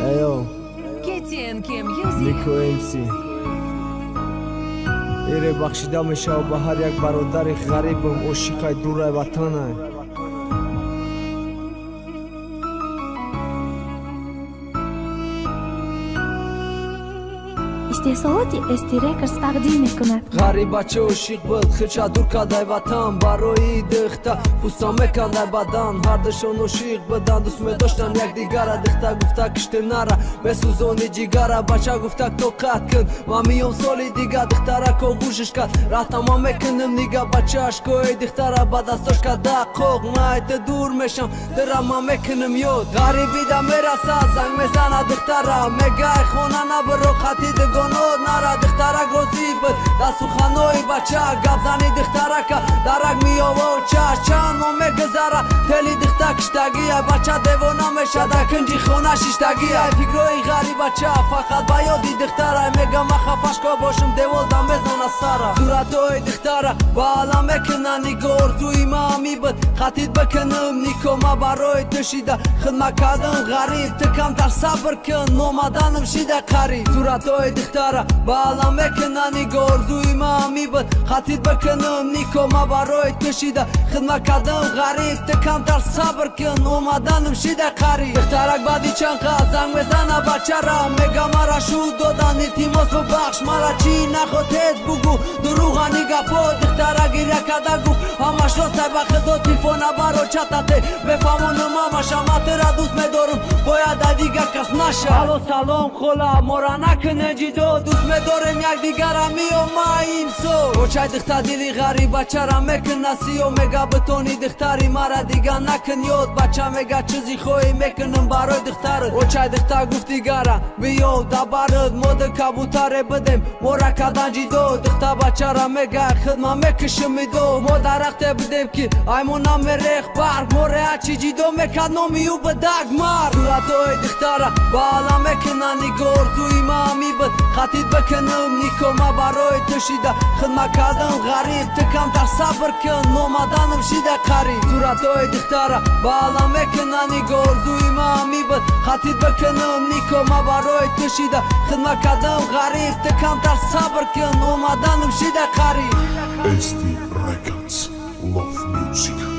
Eyo, KTNK Music. Niko MC Ere бахшида мешав ба ҳар як бародари ғарибам ошиқай дурай ватанай. استحصالات استریکرز تقدیم میکند. غریب بچه اشیق بود خیچه دور کدای وطن برای دخته پوستان مکندای بدن هر دشون اشیق بدن دوست می داشتن یک دیگره دخته گفته کشته نره بسوزونی جیگره بچه گفته تو قد کن من میام سالی دیگه دخته را که گوشش کد را تمام میکنم نیگه بچه اشکای دخته را با دستاش که دقاق مایت دور میشم در ما میکنم یاد غریبی دا میرسه زنگ میزنه دخته را میگه خونه نبرو خطی دگان نارا دخترک روزی بود دستو خانوی بچه گب زنی دخترک درک میاوا و چند ما میگذره تلی دختر کشتگیه بچه دیوانا میشه در کنجی خونه ششتگیه فکروی غریب بچه فقط با یادی دختره میگم خفش که باشم دیوال دم بزنه سره صورتوی دختره با علم میکنه نگار توی مامی بود خطید بکنم نیکو ما برای تشیده خدمت کردم غریب تکم در صبر کن نومدنم شیده قریب صورتوی دختره با علم میکنه نگار توی مامی بود خطید بکنم نیکو ما برای تشیده خدمت کردم غریب تکم در صبر کن اومدنم شیده قریب دخترک بعدی چند قد زنگ بزنه بچه را میگم مرا شود دادن التماس ببخش مرا چی نخواد تیز بگو دروغ نگاه پا دخترک گیره کده گفت همش راسته بخدا تیفونه برا چطته بفهمونم همش همه ترا دوست میدارم باید دیگه کس نشه الو سلام خولا مورا نکنه جیدو دوست میدارم یک دیگر میام ما این سو اوچای دختر دیلی غریب بچه را میکنه سیو میگه بتونی دختری مرا دیگه نکن یاد بچه میگه چیزی خوی میکنم برای دخترت اوچای دختر گفت دیگره بیو دبرد مود کبوتره بدیم مورا کدن جیدو دختر بچه را میگه خدمه میکشم میدو ما درخته بدیم که ایمونا میریخ برگ موره چی جیدو میکد نامیو به دگ مر صورتوی دختره با علم میکنه نگار توی مامی بود خطید بکنم نیکو ما برای تشیده خدمت کردم غریب تکم در صبر کن نومدنم شیده قریب صورتوی دختره با علم میکنه نگار توی مامی بود خطید بکنم نیکو ما برای تشیده خدمت کردم غریب تکم در صبر کن نومدنم شیده قریب SD Records, love music.